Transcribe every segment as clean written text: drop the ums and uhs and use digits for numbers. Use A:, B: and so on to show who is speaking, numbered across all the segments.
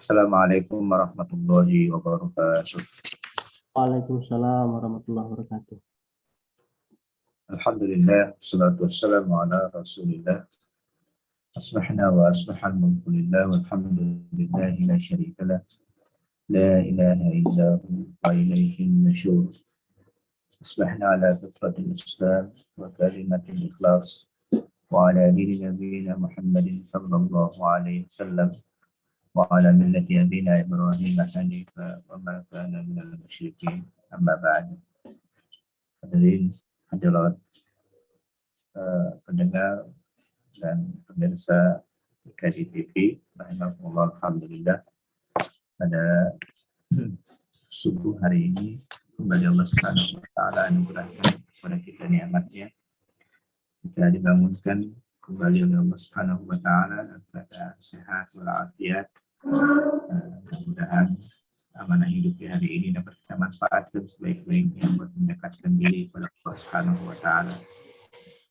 A: Assalamualaikum warahmatullahi wabarakatuh.
B: Waalaikumsalam warahmatullahi wabarakatuh.
A: Alhamdulillah, wassalatu wassalamu ala rasulillah. Asbahna wa asbahal mulku lillah, walhamdulillahi la syarika lah. La ilaha illahu wa ilaihin nusyur. Asbahna ala fitratil islam wa kalimatil ikhlas wa ala dini nabiyina Muhammadin sallallahu alaihi wasallam wa ala millati abina Ibrahim hanifa wa ma kana minal musyrikin. Amma ba'd. Hadirin hadirat pendengar dan pemirsa IKD TV, rahimahullah, alhamdulillah, pada subuh hari ini kembali Allah Subhanahu wa taala anugerahkan kepada kita nikmatnya, kita dibangunkan kembali oleh Allah Subhanahu wa taala dalam keadaan sehat walafiat. Mudah-mudahan amanah hidup di hari ini dapat kita manfaatkan sebaik-baiknya buat mendekatkan diri kepada Allah Subhanahu wa taala.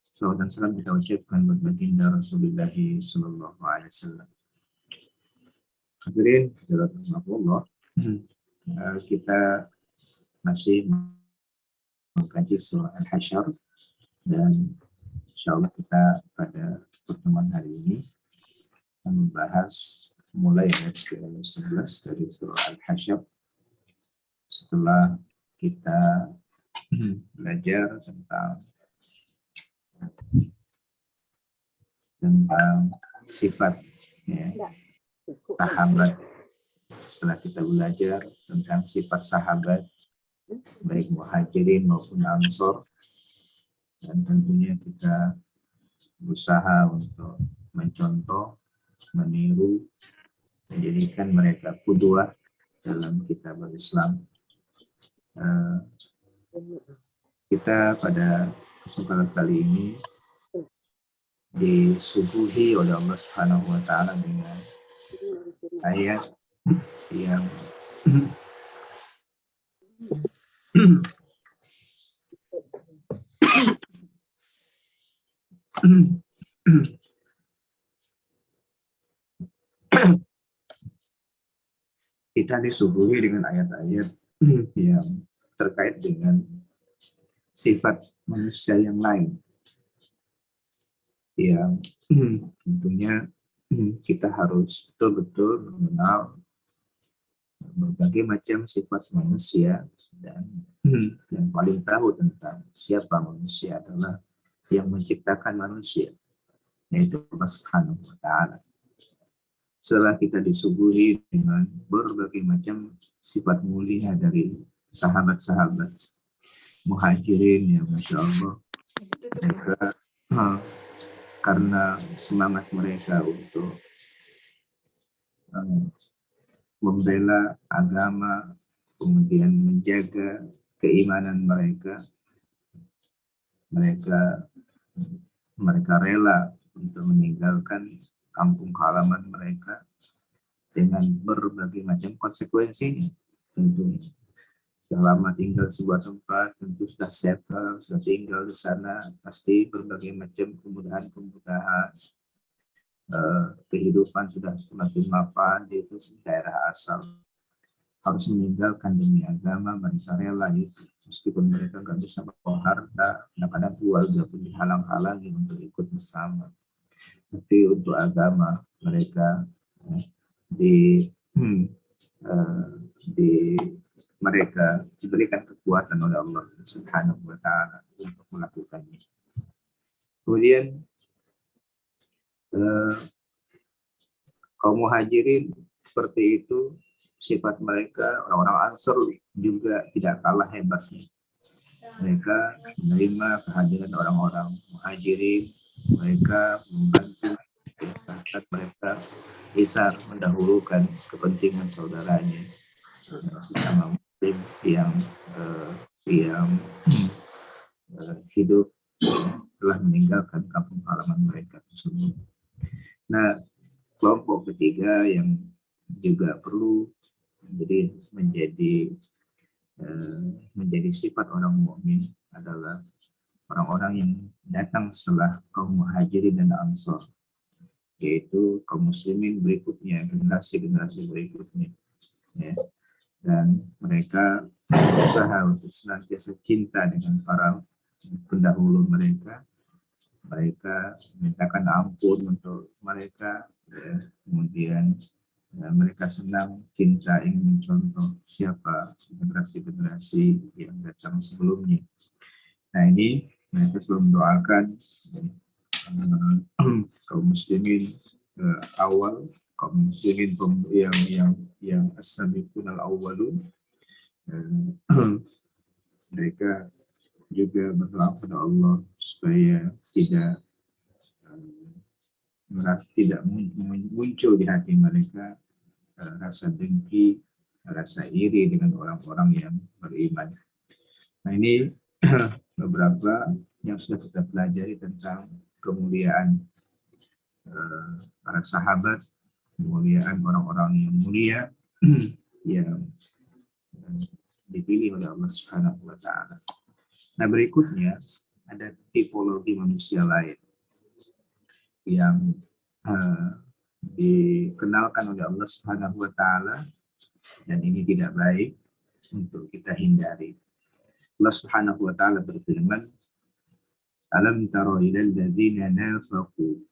A: Salawat dan salam kita ucapkan buat baginda Rasulullah sallallahu alaihi wasallam. Hadirin Allah, kita masih mengkaji surah Al-Hasyr, dan insyaallah kita pada pertemuan hari ini akan membahas mulai ayat ke-11 dari surah Al-Hasyr. Setelah kita belajar tentang sifat sahabat, setelah kita belajar tentang sifat sahabat baik muhajirin maupun ansor, dan tentunya kita berusaha untuk mencontoh, meniru, menjadikan mereka qudwah dalam kitab Islam. Kita pada kesempatan kali ini disuguhi oleh Allah Subhanahu wa taala dengan ayat yang kita disuguhi dengan ayat-ayat yang terkait dengan sifat manusia yang lain, yang tentunya kita harus betul-betul mengenal berbagai macam sifat manusia, dan yang paling tahu tentang siapa manusia adalah yang menciptakan manusia, yaitu Allah Subhanahu wa taala. Setelah kita disuguhi dengan berbagai macam sifat mulia dari sahabat-sahabat muhajirin yang Masya Allah, mereka karena semangat mereka untuk membela agama, kemudian menjaga keimanan mereka, mereka rela untuk meninggalkan kampung halaman mereka dengan berbagai macam konsekuensinya. Tentunya selama tinggal sebuah tempat, tentu sudah settle, sudah tinggal di sana, pasti berbagai macam kemudahan-kemudahan, kehidupan sudah semakin mapan di daerah asal. Harus meninggalkan demi agama, mereka rela itu, meskipun mereka nggak bisa bawa harta, kadang-kadang keluarga pun dihalang-halangi untuk ikut bersama. Tapi untuk agama mereka mereka diberikan kekuatan oleh Allah Subhanahu wa taala untuk melakukannya. Kemudian kaum muhajirin seperti itu sifat mereka. Orang-orang Ansor juga tidak kalah hebatnya. Mereka menerima kehadiran orang-orang muhajirin, mereka membantu, bahkan mereka bisa mendahulukan kepentingan saudaranya sesama muslim yang hidup telah meninggalkan kampung halaman mereka tersebut. Nah, kelompok ketiga yang juga perlu menjadi sifat orang mukmin adalah orang-orang yang datang setelah kaum muhajirin dan ansor. yaitu kaum muslimin berikutnya, generasi-generasi berikutnya, ya. Dan mereka berusaha untuk senantiasa cinta dengan para pendahulu mereka. Mereka mintakan ampun untuk mereka, ya. Kemudian mereka senang, cinta, ingin mencontoh siapa generasi-generasi yang datang sebelumnya. Nah, ini mereka selalu mendoakan kaum muslimin awal, kaum muslimin yang as-sabiqun al-awwalun. Mereka juga berdoa kepada Allah supaya tidak muncul di hati mereka rasa dengki, rasa iri dengan orang-orang yang beriman. Nah, ini beberapa yang sudah kita pelajari tentang kemuliaan para sahabat, kemuliaan orang-orang yang mulia yang dipilih oleh Allah Subhanahu wa taala. Nah, berikutnya ada tipologi manusia lain yang dikenalkan oleh Allah Subhanahu wa taala, dan ini tidak baik untuk kita hindari. Allah Subhanahu wa taala berfirman, "Alam tara ilal ladzina nafaqu."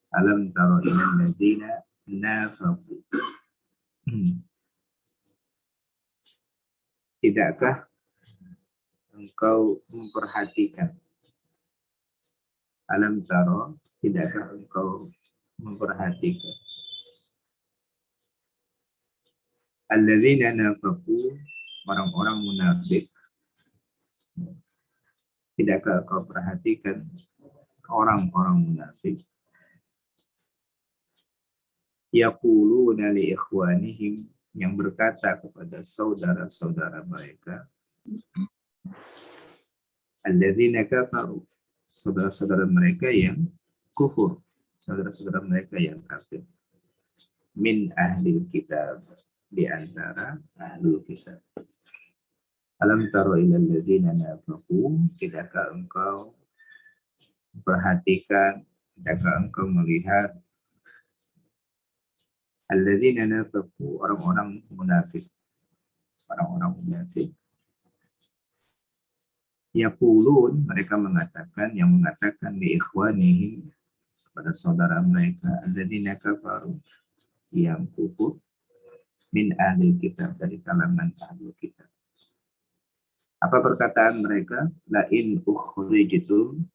A: Alam tara ilal ladzina nafaqu. Tidakkah engkau memperhatikan? Alam tara, tidakkah engkau memperhatikan? Alladzina nafaqu, orang-orang munafik. Tidakkah engkau perhatikan orang-orang munafik? Yaquluna li ikhwanihim, yang berkata kepada saudara-saudara mereka, alladzina kafaru, saudara-saudara mereka yang kufur, saudara-saudara mereka yang kafir, min ahli kitab, di antara ahlul kitab. Alam taro ilal ladzina nafaqu, tidakkah engkau perhatikan, tidakkah engkau melihat alladzina nafaqu, orang-orang munafik, orang-orang munafik. Yaqulun, mereka mengatakan, yang mengatakan li ikhwanihim, kepada saudara mereka, alladzina kafaru, yang kufur, min ahli kitab, dari kalangan ahli kitab. Apa perkataan mereka? La in ukhrijtum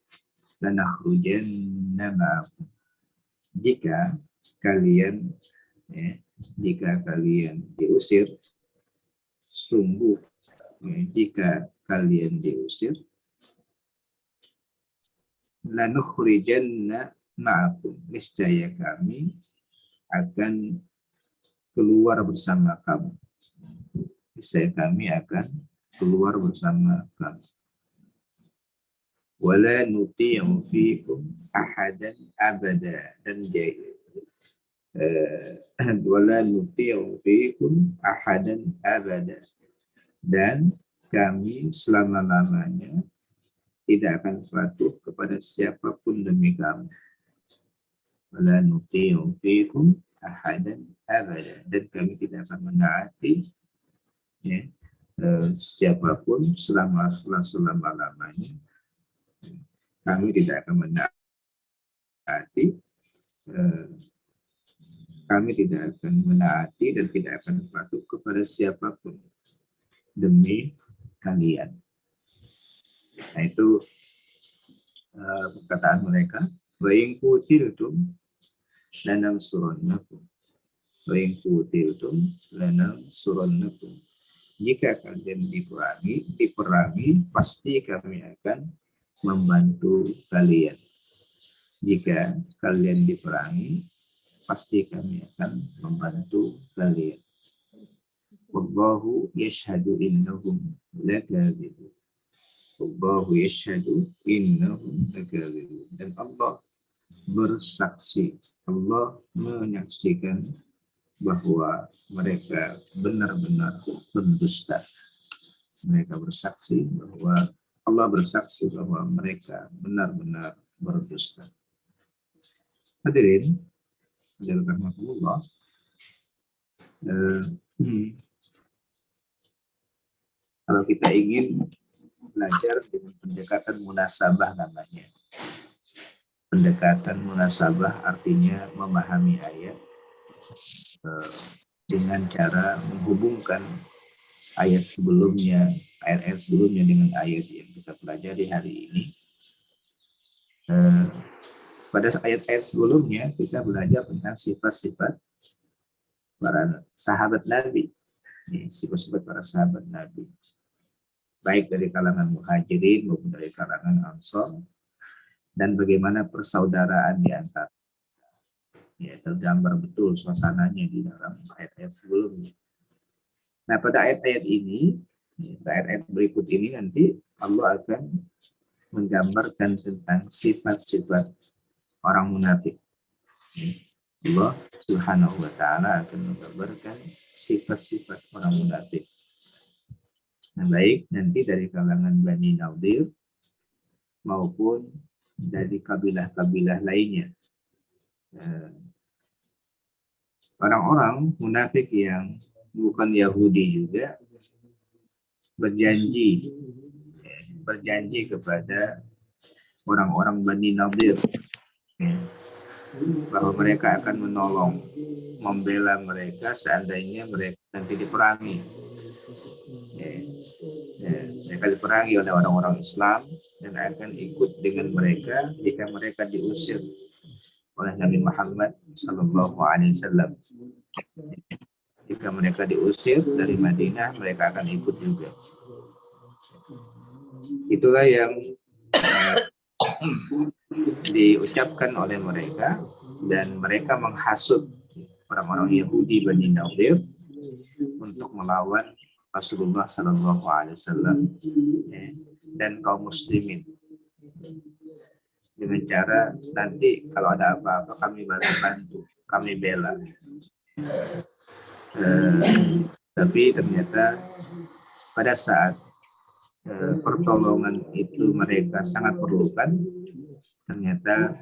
A: lanakhrujanna ma'akum. Jika kalian diusir, sungguh jika kalian diusir, lanukhrijanna ma'akum, niscaya kami akan keluar bersama kamu. Niscaya kami akan keluar bersama kamu. Wala nuti'u fikum ahadan abada, dan wala nuti'u fikum ahadan abada, dan kami selama-lamanya tidak akan patuh kepada siapapun demi kamu. Wala nuti'u fikum ahadan abada, dan kami tidak akan menaati siapapun selama-lamanya. Kami tidak akan menaati, dan tidak akan patuh kepada siapapun demi kalian. Nah, itu perkataan mereka. Wa in qutiltum lanansurannakum. Wa in qutiltum lanansurannakum. Jika kalian diperangi, pasti kami akan membantu kalian. Jika kalian diperangi, pasti kami akan membantu kalian. Wallahu yashhadu innahum lakadzibun. Wallahu yashhadu innahum lakadzibun. Dan Allah bersaksi, Allah menyaksikan bahwa mereka benar-benar berdusta. Mereka bersaksi bahwa Allah bersaksi bahwa mereka benar-benar berdusta. Hadirin, rahmatullah. Kalau kita ingin belajar dengan pendekatan munasabah namanya. Pendekatan munasabah artinya memahami ayat dengan cara menghubungkan ayat sebelumnya, ayat-ayat sebelumnya dengan ayat yang kita pelajari hari ini. Pada ayat-ayat sebelumnya kita belajar tentang sifat-sifat para sahabat Nabi, sifat-sifat para sahabat Nabi, baik dari kalangan muhajirin maupun dari kalangan ansor, dan bagaimana persaudaraan di antara. Ya, tergambar betul suasananya di dalam ayat-ayat sebelumnya. Nah, pada ayat-ayat ini, ayat-ayat berikut ini nanti Allah akan menggambarkan tentang sifat-sifat orang munafik. Allah Subhanahu wa taala akan menggambarkan sifat-sifat orang munafik. Nah, baik nanti dari kalangan Bani Nadir maupun dari kabilah-kabilah lainnya. Orang-orang munafik yang bukan Yahudi juga berjanji kepada orang-orang Bani Nadir bahwa mereka akan menolong, membela mereka seandainya mereka nanti diperangi. Mereka diperangi oleh orang-orang Islam dan akan ikut dengan mereka jika mereka diusir oleh Nabi Muhammad Sallallahu Alaihi Wasallam. Jika mereka diusir dari Madinah, mereka akan ikut juga. Itulah yang diucapkan oleh mereka, dan mereka menghasut orang-orang Yahudi Bani Nadir untuk melawan Rasulullah Sallallahu Alaihi Wasallam dan kaum muslimin dengan cara nanti kalau ada apa-apa kami bantu, kami bela. Tapi ternyata pada saat pertolongan itu mereka sangat perlukan, ternyata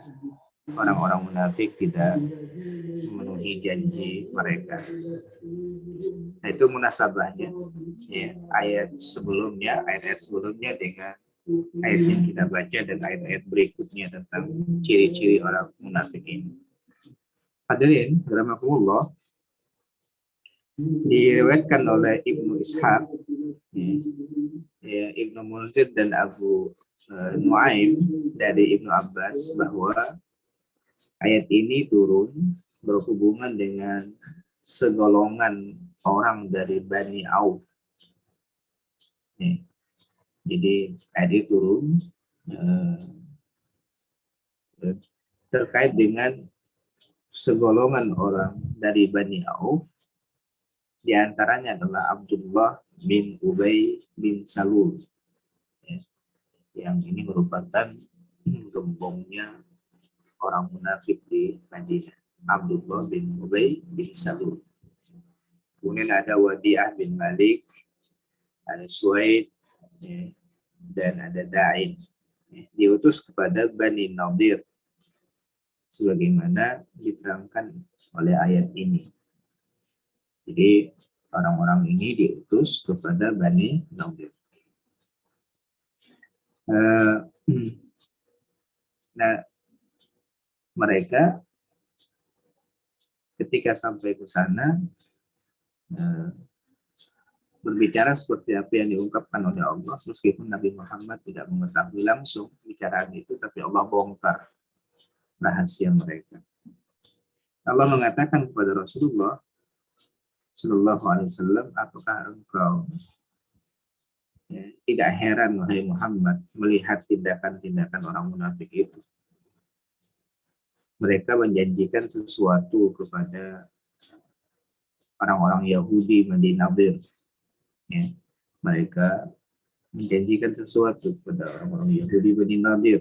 A: orang-orang munafik tidak memenuhi janji mereka. Nah, itu munasabahnya. Ya, ayat sebelumnya dengan ayat yang kita baca dan ayat-ayat berikutnya tentang ciri-ciri orang munafik ini. Hadirin rahimakumullah, diriwayatkan oleh Ibnu Ishaq, Ibnu Munzir dan Abu Nuaim dari Ibnu Abbas bahwa ayat ini turun berhubungan dengan segolongan orang dari Bani Auf. Jadi ayat ini turun terkait dengan segolongan orang dari Bani Auf. Di antaranya adalah Abdullah bin Ubay bin Salul. Yang ini merupakan gembongnya orang munafik di Madinah. Abdullah bin Ubay bin Salul. Kemudian ada Wadi'ah bin Malik, ada Suaid, dan ada Da'in. Diutus kepada Bani Nadir sebagaimana diterangkan oleh ayat ini. Jadi orang-orang ini diutus kepada Bani Nadir. Nah, mereka ketika sampai ke sana berbicara seperti apa yang diungkapkan oleh Allah, meskipun Nabi Muhammad tidak mengetahui langsung bicaraan itu, tapi Allah bongkar rahasia mereka. Allah mengatakan kepada Rasulullah Sallallahu Alaihi Wasallam, apakah engkau tidak heran wahai Muhammad melihat tindakan-tindakan orang munafik itu? Mereka menjanjikan sesuatu kepada orang-orang Yahudi Bani Nadir. Mereka menjanjikan sesuatu kepada orang-orang Yahudi Bani Nadir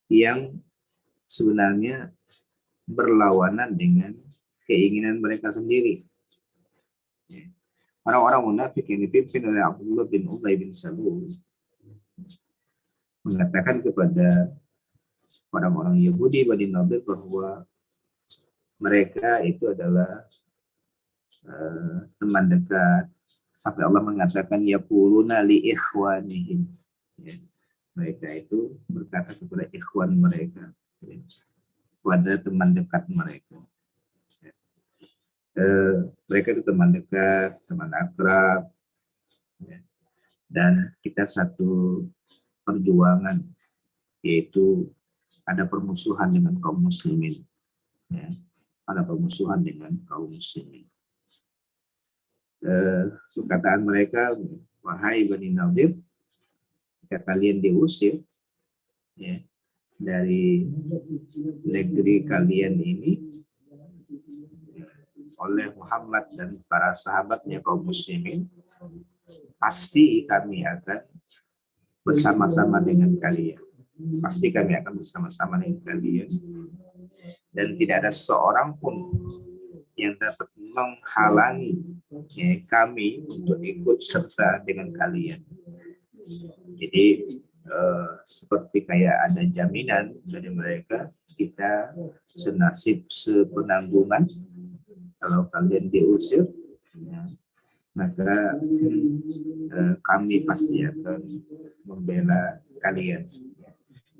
A: yang sebenarnya berlawanan dengan keinginan mereka sendiri. Orang-orang munafik yang dipimpin oleh Abdullah bin Ubay bin Salul mengatakan kepada orang-orang Yahudi Bani Nadir bahwa mereka itu adalah teman dekat, sampai Allah mengatakan yaquluna li ikhwanihim, ya. Mereka itu berkata kepada ikhwan mereka, ya, kepada teman dekat mereka, ya. Mereka itu teman dekat, teman akrab, ya. Dan kita satu perjuangan, yaitu ada permusuhan dengan kaum muslimin, ya. Ada permusuhan dengan kaum muslimin. Perkataan mereka, wahai Bani Nadir, jika kalian diusir, ya, dari negeri kalian ini oleh Muhammad dan para sahabatnya kaum muslimin, pasti kami akan bersama-sama dengan kalian. Pasti kami akan bersama-sama dengan kalian. Dan tidak ada seorang pun yang dapat menghalangi, ya, kami untuk ikut serta dengan kalian. Jadi seperti kayak ada jaminan dari mereka, kita senasib sepenanggungan. Kalau kalian diusir, ya, maka kami pasti akan membela kalian.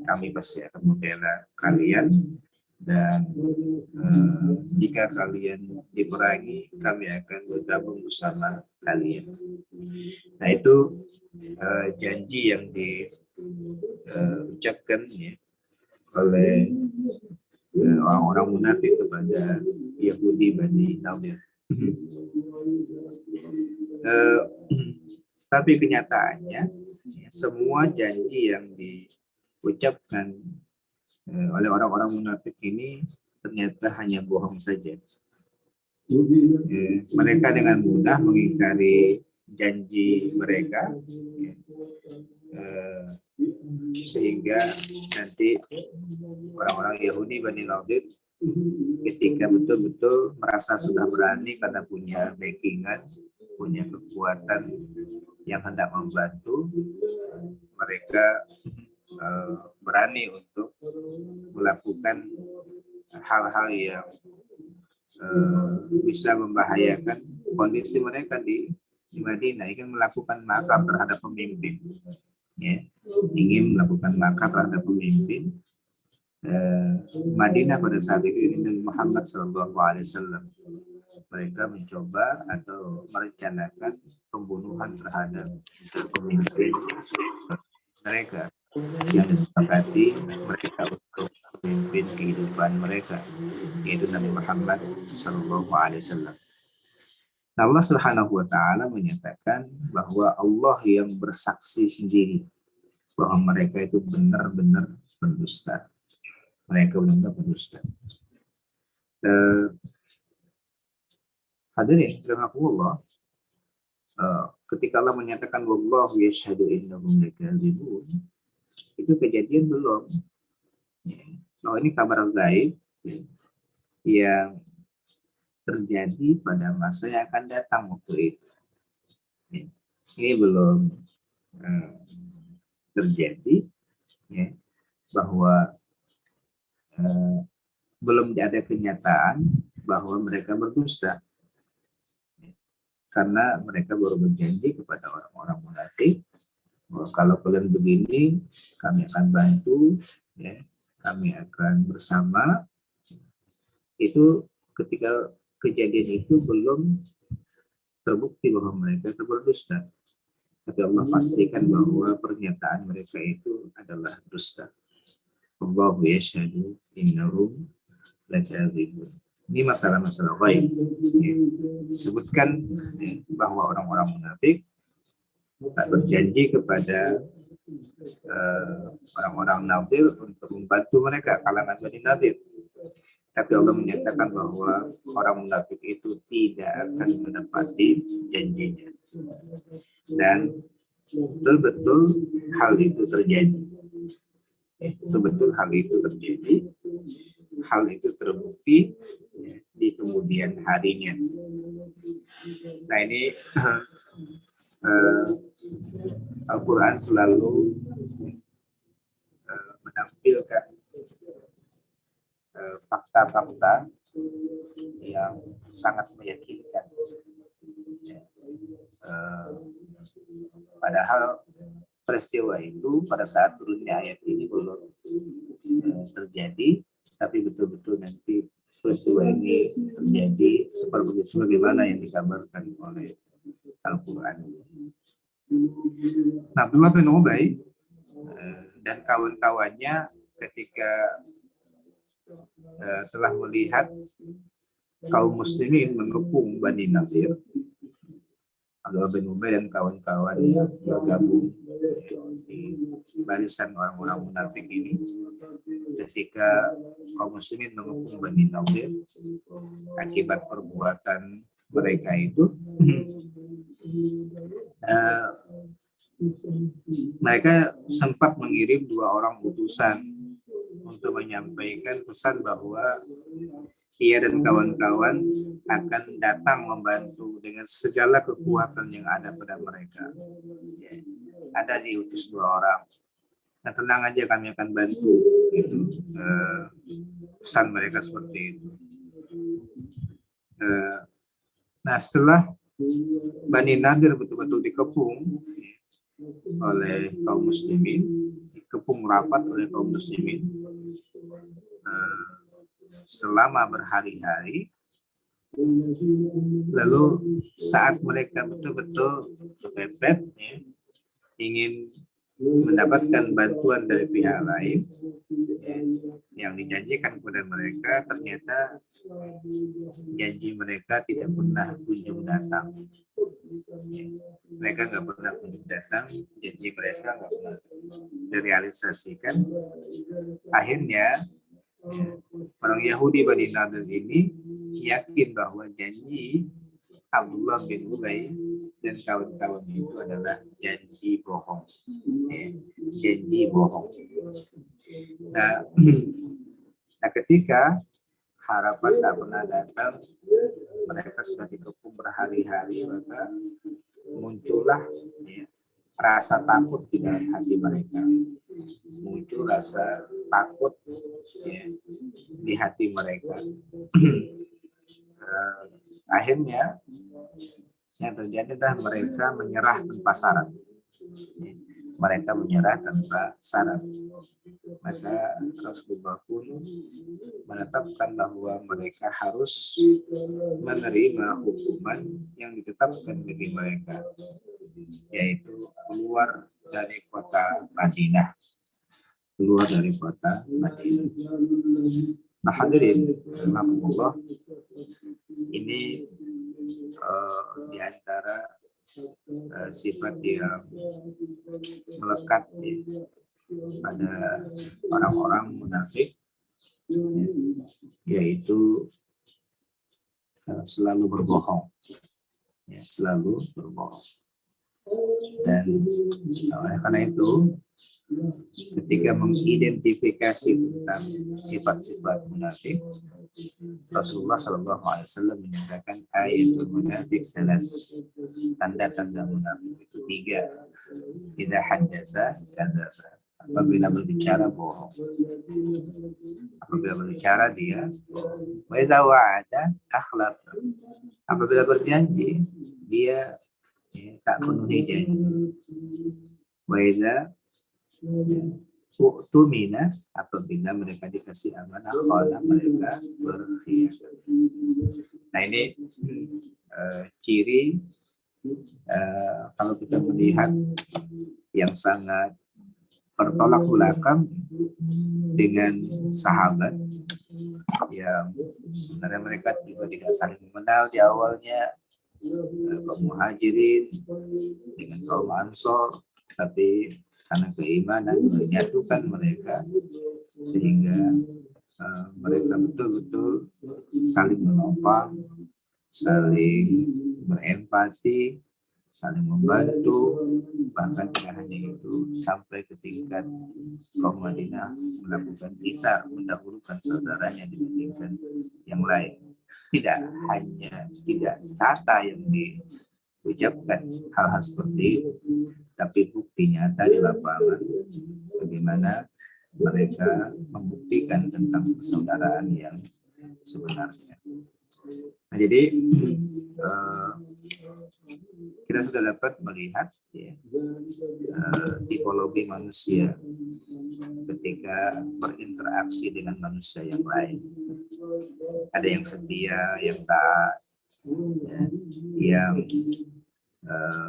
A: Kami pasti akan membela kalian. Dan jika kalian diperangi, kami akan bergabung bersama kalian. Nah, itu janji yang diucapkan, ya, oleh orang-orang munafik kepada Yahudi Bani Nadir. Tapi kenyataannya, semua janji yang diucapkan oleh orang-orang munafik ini ternyata hanya bohong saja. Mereka dengan mudah mengingkari janji mereka, sehingga nanti orang-orang Yahudi Bani Nadir ketika betul-betul merasa sudah berani karena punya backingan, punya kekuatan yang hendak membantu, mereka berani untuk melakukan hal-hal yang bisa membahayakan kondisi mereka di Madinah. Ingin melakukan makar terhadap pemimpin, ya, ingin melakukan makar terhadap pemimpin Madinah pada saat itu ini Muhammad SAW. Mereka mencoba atau merencanakan pembunuhan terhadap pemimpin mereka yang disepakati mereka untuk memimpin kehidupan mereka, yaitu Nabi Muhammad SAW. Nah, Allah Subhanahu wa Ta'ala menyatakan bahwa Allah yang bersaksi sendiri bahwa mereka itu benar-benar berdusta. Mereka benar-benar berdusta. Hadirin rahimakumullah, ketika Allah menyatakan wallahu yashhadu innahum lakadzibun, itu kejadian belum. Nah, ini kabar gaib yang terjadi pada masa yang akan datang waktu itu. Ini belum terjadi, ya, bahwa belum ada kenyataan bahwa mereka berdusta, karena mereka baru berjanji kepada orang-orang munafik, kalau kalian begini, kami akan bantu, ya, kami akan bersama. Itu ketika kejadian itu belum terbukti bahwa mereka itu berdusta. Tapi Allah pastikan bahwa pernyataan mereka itu adalah dusta. Allahu yashhadu innahum lakadzibun. Ini masalah-masalah gaib. Disebutkan bahwa orang-orang munafik tak berjanji kepada orang-orang Nadir untuk membantu mereka, kalangan Bani Nadir. Tapi Allah menyatakan bahwa orang munafik itu tidak akan menepati janjinya. Dan betul-betul hal itu terjadi. Betul-betul hal itu terjadi. Hal itu terbukti di kemudian harinya. Nah, ini Al-Quran selalu menampilkan fakta-fakta yang sangat meyakinkan. Padahal peristiwa itu pada saat turunnya ayat ini belum terjadi, tapi betul-betul nanti peristiwa ini terjadi seperti sebagaimana yang dikabarkan oleh Al-Quran. Nah, Abdullah bin Ubay dan kawan-kawannya ketika telah melihat kaum muslimin mengepung Bani Nadir, Abdullah bin Ubay dan kawan-kawannya bergabung di barisan orang-orang munafik ini. Ketika kaum muslimin mengepung Bani Nadir akibat perbuatan mereka itu, mereka sempat mengirim 2 orang utusan untuk menyampaikan pesan bahwa ia dan kawan-kawan akan datang membantu dengan segala kekuatan yang ada pada mereka. Ada diutus 2 orang. Nah, tenang aja, kami akan bantu. Itu pesan mereka seperti itu. Nah, setelah Bani Nadir betul-betul dikepung oleh kaum muslimin, dikepung rapat oleh kaum muslimin selama berhari-hari, lalu saat mereka betul-betul kepepet ingin mendapatkan bantuan dari pihak lain yang dijanjikan kepada mereka, ternyata janji mereka tidak pernah kunjung datang. Mereka nggak pernah kunjung datang, janji mereka nggak pernah direalisasikan. Akhirnya orang Yahudi Bani Nadir ini yakin bahwa janji Abdullah bin Ubay dan kawan-kawan itu adalah janji bohong. Janji bohong. Nah, ketika harapan tak pernah datang, mereka sudah dikepung berhari-hari, maka muncullah rasa takut di dalam hati mereka. Muncul rasa takut di hati mereka. Akhirnya yang terjadi adalah mereka menyerah tanpa syarat. Mereka menyerah tanpa syarat. Maka Rasulullah pun menetapkan bahwa mereka harus menerima hukuman yang ditetapkan bagi mereka, yaitu keluar dari kota Madinah. Keluar dari kota Madinah. Nah, hadirin rahimakumullah, ini di antara sifat yang melekat pada orang-orang munafik, yaitu selalu berbohong, selalu berbohong. Dan oleh karena itu, ketika mengidentifikasi tentang sifat-sifat munafik, Rasulullah SAW menyatakan ayatul munafik salas, tanda-tanda munafik itu 3. Idza haddasa kadzaba, apabila berbicara bohong, apabila berbicara dia bohong. Wa idza wa'ada akhlaf, apabila berjanji dia tak penuhi janji. Wa idza u'tumina, apabila mereka dikasih amanah, khana, mereka berkhianat. Nah, ini ciri kalau kita melihat yang sangat bertolak belakang dengan sahabat yang sebenarnya mereka juga tidak saling mengenal di awalnya, kaum muhajirin dengan kaum ansor, tapi karena keimanan menyatukan mereka sehingga mereka betul-betul saling menopang, saling berempati, saling membantu. Bahkan tidak hanya itu, sampai ke tingkat kaum Madinah melakukan isar, mendahulukan saudaranya dibandingkan yang lain. Tidak hanya tidak kata yang diucapkan hal-hal seperti itu, tapi bukti nyata di lapangan bagaimana mereka membuktikan tentang persaudaraan yang sebenarnya. Nah, jadi kita sudah dapat melihat ya, tipologi manusia ketika berinteraksi dengan manusia yang lain. Ada yang setia, yang taat, ya, yang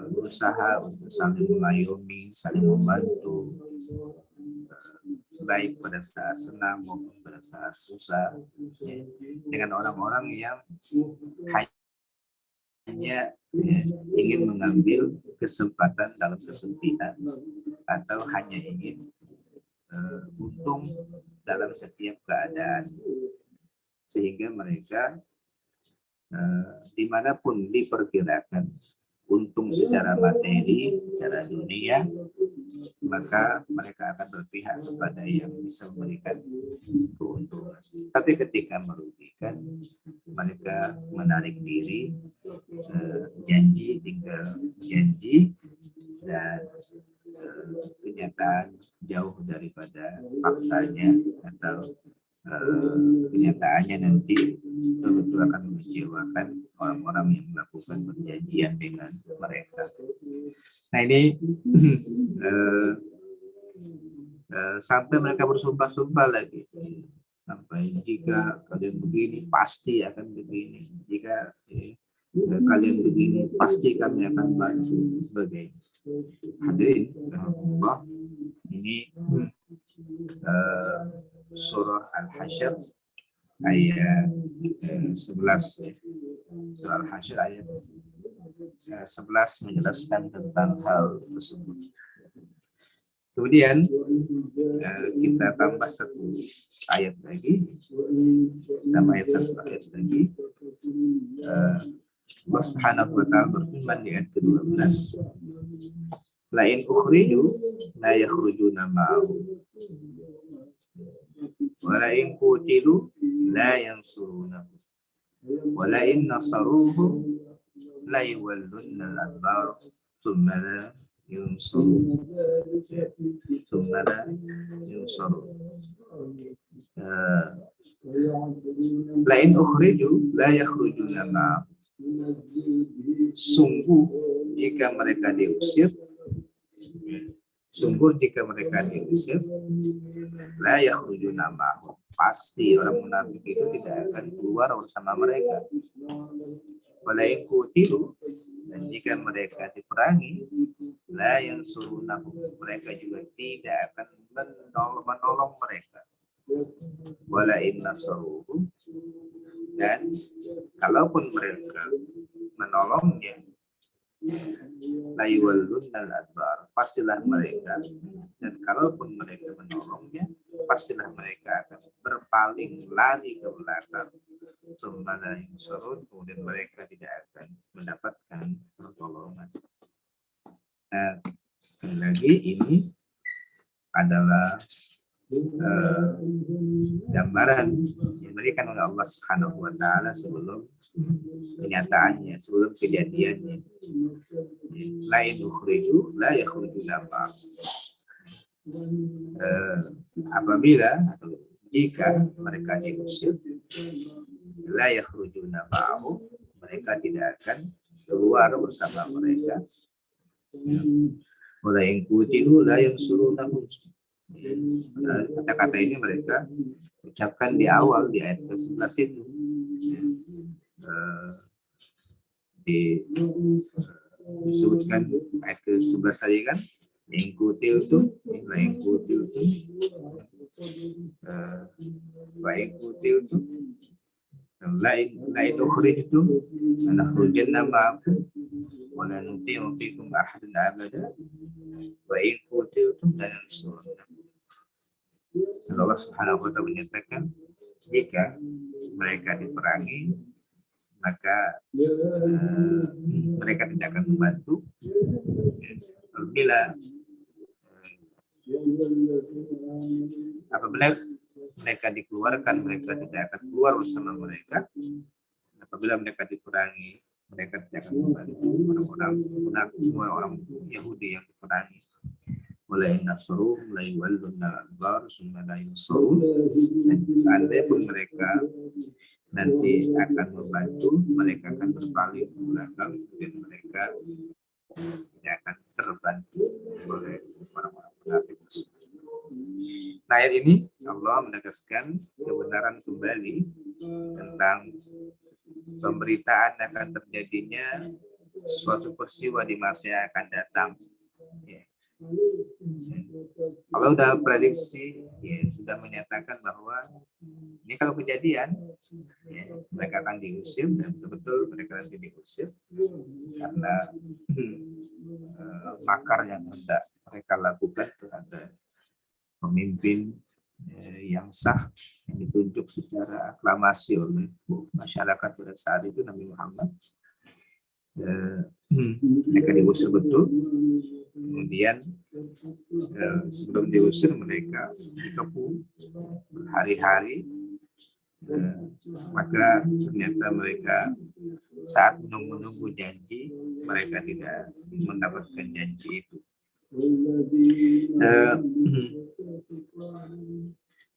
A: berusaha untuk saling mengayomi, saling membantu, baik pada saat senang maupun pada saat susah, ya, dengan orang-orang yang hanya ingin mengambil kesempatan dalam kesempitan atau hanya ingin untung dalam setiap keadaan, sehingga mereka dimanapun diperkirakan untung secara materi, secara dunia, maka mereka akan berpihak kepada yang bisa memberikan keuntungan. Tapi ketika merugikan, mereka menarik diri, janji tinggal janji, dan kenyataan jauh daripada faktanya, atau kenyataannya nanti betul-betul akan mengecewakan orang-orang yang melakukan perjanjian dengan mereka. Nah, ini sampai mereka bersumpah-sumpah lagi, sampai jika kalian begini pasti akan begini, jika kalian begini pasti kami akan bantu, sebagainya. Hadirin rahimahullah, ini surah Al-Hasyr ayat 11. Surah Al-Hasyr ayat 11 menjelaskan tentang hal tersebut. Kemudian kita tambah satu ayat lagi, Allah Subhanahu wa ta'ala berfirman di ayat ke-12, la in ukhriju la yakhrujuna ma'ahu wa la in qutilu la yansurunahu wa la in nasaruhu la yuwallunna al-adbar thumma la yunsarun. La in ukhriju la yakhrujuna ma'ahu. Sungguh jika mereka diusir, la yakhrujuna ma'ahu, pasti orang munafik itu tidak akan keluar bersama mereka. Wala in qutilu, dan jika mereka diperangi, la yansurunahu, mereka juga tidak akan menolong mereka. Wala in nasaruhu, dan kalaupun mereka menolongnya, la yuwallunnal adbar, pastilah mereka, dan kalaupun mereka menolongnya, pastilah mereka akan berpaling lari ke belakang. Summa la yunsarun, kemudian mereka tidak akan mendapatkan pertolongan. Nah, sekali lagi ini adalah gambaran yang diberikan oleh Allah Subhanahu wa ta'ala sebelum kenyataannya, sebelum kejadiannya. La in ukhriju la yakhrujuna ma'ahu. Apabila atau jika mereka diusir, la yakhrujuna ma'ahu, mereka tidak akan keluar bersama mereka. Wala in qutilu la yansurunahum. Kata-kata ini mereka ucapkan di awal di ayat ke-11 itu. Disebutkan ayat ke-11 tadi kan, yang kutil itu, lain ukhrij itu, nakhrujanna ma'akum wa la nuti'u fikum ahadan abada wa in qutiltum la yansurunna. Allah Subhanahu wa ta'ala menyatakan, jika mereka diperangi, maka mereka tidak akan membantu. Apabila mereka dikeluarkan, mereka tidak akan keluar bersama mereka. Apabila mereka diperangi, mereka tidak akan membantu orang-orang Yahudi yang diperangi. wala in nasaruhum la yuwallunna al-adbar summa la yunsarun. Dan andai pun mereka nanti akan membantu, mereka akan berpaling ke belakang dan mereka tidak akan terbantu oleh orang-orang munafik. Nah, ayat ini Allah menegaskan kebenaran kembali tentang pemberitaan akan terjadinya suatu peristiwa di masa yang akan datang. Ya. Allah sudah prediksi, ya, sudah menyatakan bahwa ini kalau kejadian, ya, mereka akan diusir dan betul-betul mereka nanti diusir karena makar yang hendak mereka lakukan terhadap pemimpin yang sah yang ditunjuk secara aklamasi oleh masyarakat pada saat itu, Nabi Muhammad. Mereka diusir betul. Kemudian sebelum diusir mereka dikepung berhari-hari. Maka ternyata mereka saat menunggu janji, mereka tidak mendapatkan janji itu.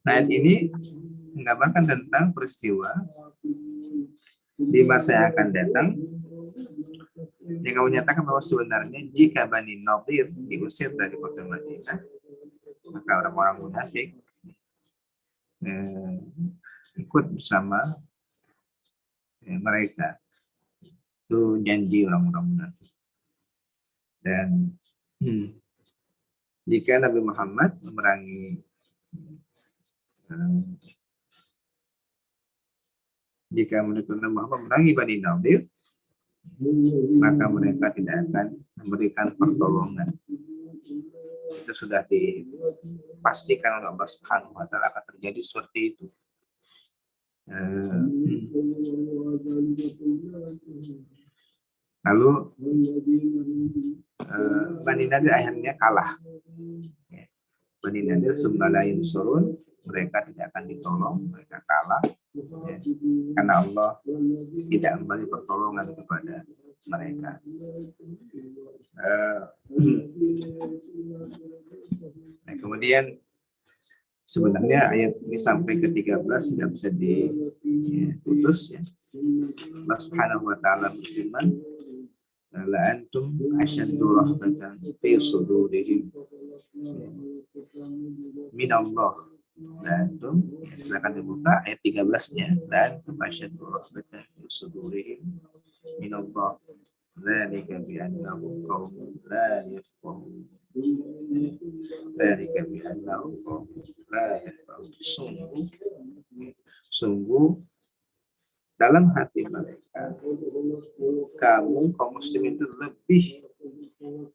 A: Ayat ini menggambarkan tentang peristiwa di masa yang akan datang yang menyatakan bahwa sebenarnya jika Bani Nadir diusir dari kota Madinah, maka orang-orang munafik ikut bersama mereka. Itu janji orang-orang munafik. Dan jika Nabi Muhammad memerangi Bani Nadir, maka mereka tidak akan memberikan pertolongan. Itu sudah dipastikan oleh Allah Subhanahu wa Ta'ala akan terjadi seperti itu. Lalu Bani Nadir akhirnya kalah. Bani Nadir summa la yunsurun, mereka tidak akan ditolong, mereka kalah. Karena Allah tidak memberi pertolongan kepada mereka. Nah, kemudian sebenarnya ayat ini sampai ke 13 tidak bisa diputus, ya. Allah Subhanahu wa Ta'ala berfirman, la antum asyaddu rahbatan fi sudurihim min Allah. Dan itu silakan dibuka ayat 13-nya, dan asyaddu rahbatan fi sudurihim min Allah. Dzalika bi annahum qaumun la yafqahun. Dzalika bi annahum qaumun la yafqahun. Sungguh dalam hati mereka, kaum muslimin itu lebih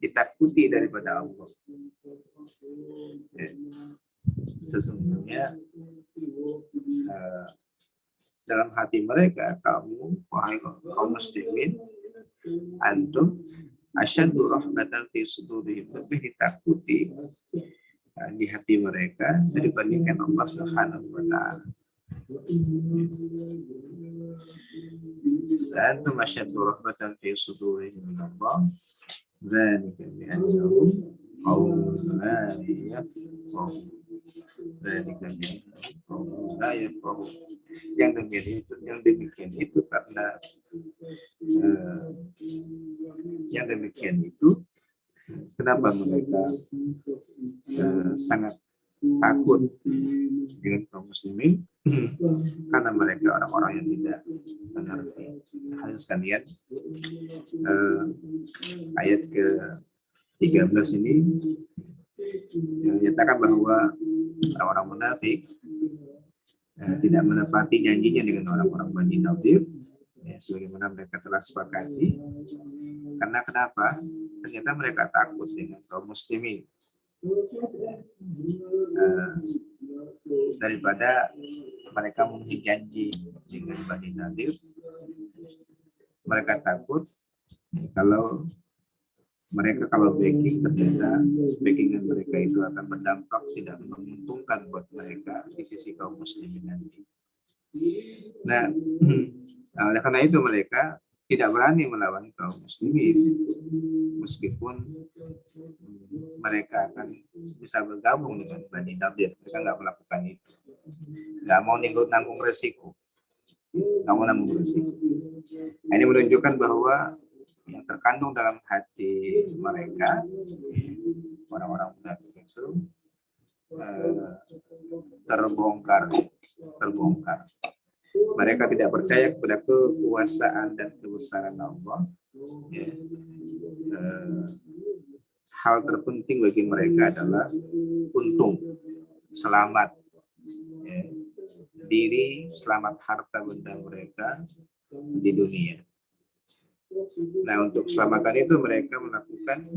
A: ditakuti daripada Allah. Sesungguhnya dalam hati mereka, wahai kaum muslimin, antum asyaddu rahmatan fi sudurihim, lebih ditakuti di hati mereka dibandingkan Allah Subhanahu wa Ta'ala. Dan asyaddu rahmatan fi sudurihim min Allah, dzalika bi annahum qaumun la yafqahun. Dzalika bi annahum qaumun la yafqahun. Yang demikian itu karena kenapa mereka sangat takut dengan kaum muslimin, karena mereka orang-orang yang tidak mengerti. Hadirin sekalian, ayat ke-13 ini menyatakan bahwa orang-orang munafik tidak menepati janjinya dengan orang-orang Bani Nadir, ya, sebagaimana mereka telah sepakati. Karena kenapa? Ternyata mereka takut dengan kaum muslimin. Daripada mereka memenuhi janji dengan Bani Nadir, mereka takut kalau backing, ternyata backingan mereka itu akan berdampak tidak menguntungkan buat mereka di sisi kaum muslimin nanti. Nah, oleh karena itu mereka tidak berani melawan kaum muslimin, meskipun mereka akan bisa bergabung dengan Bani Nadir. Mereka nggak melakukan itu, nggak mau nanggung resiko, nggak mau nanggung resiko. Nah, ini menunjukkan bahwa yang terkandung dalam hati mereka, orang-orang munafik itu, terbongkar. Mereka tidak percaya kepada kekuasaan dan kebesaran Allah. Ya. Hal terpenting bagi mereka adalah untung, selamat, ya, diri, selamat harta benda mereka di dunia. Nah, untuk keselamatan itu mereka melakukan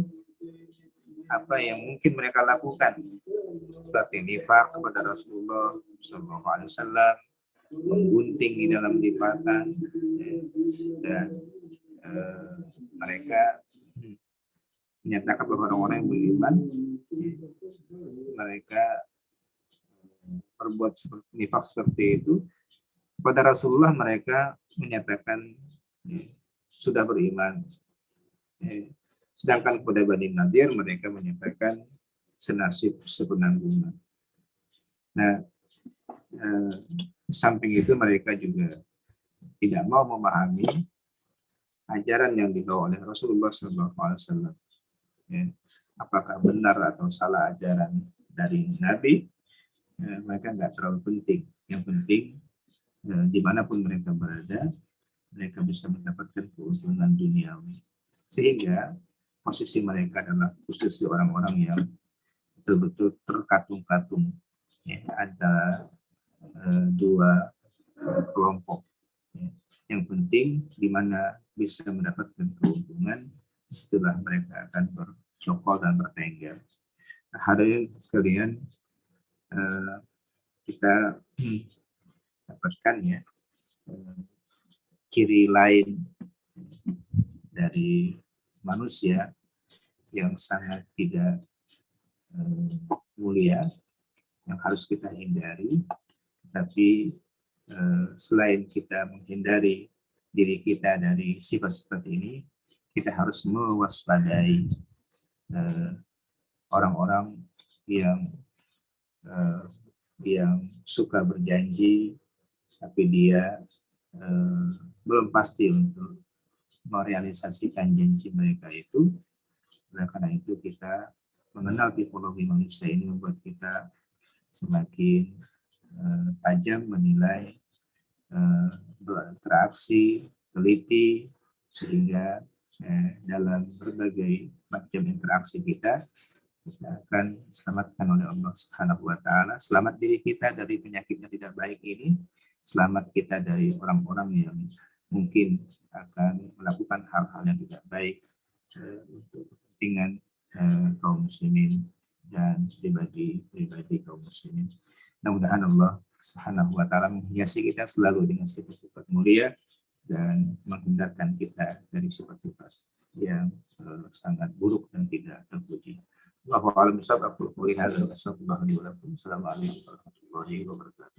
A: apa yang mungkin mereka lakukan, seperti nifaq kepada Rasulullah SAW, menggunting di dalam lipatan, dan mereka menyatakan bahwa orang-orang yang beriman mereka berbuat nifaq seperti itu. Pada Rasulullah mereka menyatakan sudah beriman, sedangkan kepada Bani Nadir mereka menyatakan senasib sepenanggungan. Nah, samping itu mereka juga tidak mau memahami ajaran yang dibawa oleh Rasulullah SAW. Ya, apakah benar atau salah ajaran dari Nabi, mereka nggak terlalu penting. Yang penting dimanapun mereka berada, mereka bisa mendapatkan keuntungan duniawi. Sehingga posisi mereka adalah posisi orang-orang yang betul-betul terkatung-katung. Ya, ada dua kelompok. Ya. Yang penting di mana bisa mendapatkan keuntungan, setelah mereka akan bercokol dan bertengger. Nah, hadirin sekalian, kita dapatkan ya ciri lain dari manusia yang sangat tidak mulia, yang harus kita hindari. Tapi selain kita menghindari diri kita dari sifat-sifat ini, kita harus mewaspadai orang-orang yang suka berjanji tapi dia belum pasti untuk merealisasikan janji mereka itu. Nah, karena itu kita mengenal tipologi manusia ini membuat kita semakin tajam menilai, berinteraksi, teliti, sehingga dalam berbagai macam interaksi kita akan diselamatkan oleh Allah Subhanahu wa Ta'ala. Selamat diri kita dari penyakit yang tidak baik ini, selamat kita dari orang-orang yang mungkin akan melakukan hal-hal yang tidak baik untuk kepentingan kaum muslimin dan pribadi kaum muslimin. Mudah-mudahan Allah Subhanahu wa Ta'ala menghiasi kita selalu dengan sifat-sifat mulia dan menghindarkan kita dari sifat-sifat yang sangat buruk dan tidak terpuji. Allahu a'lam bishawab. Aku qouli hadza wa astagfirullahi wa lakum. Assalamualaikum warahmatullahi wabarakatuh.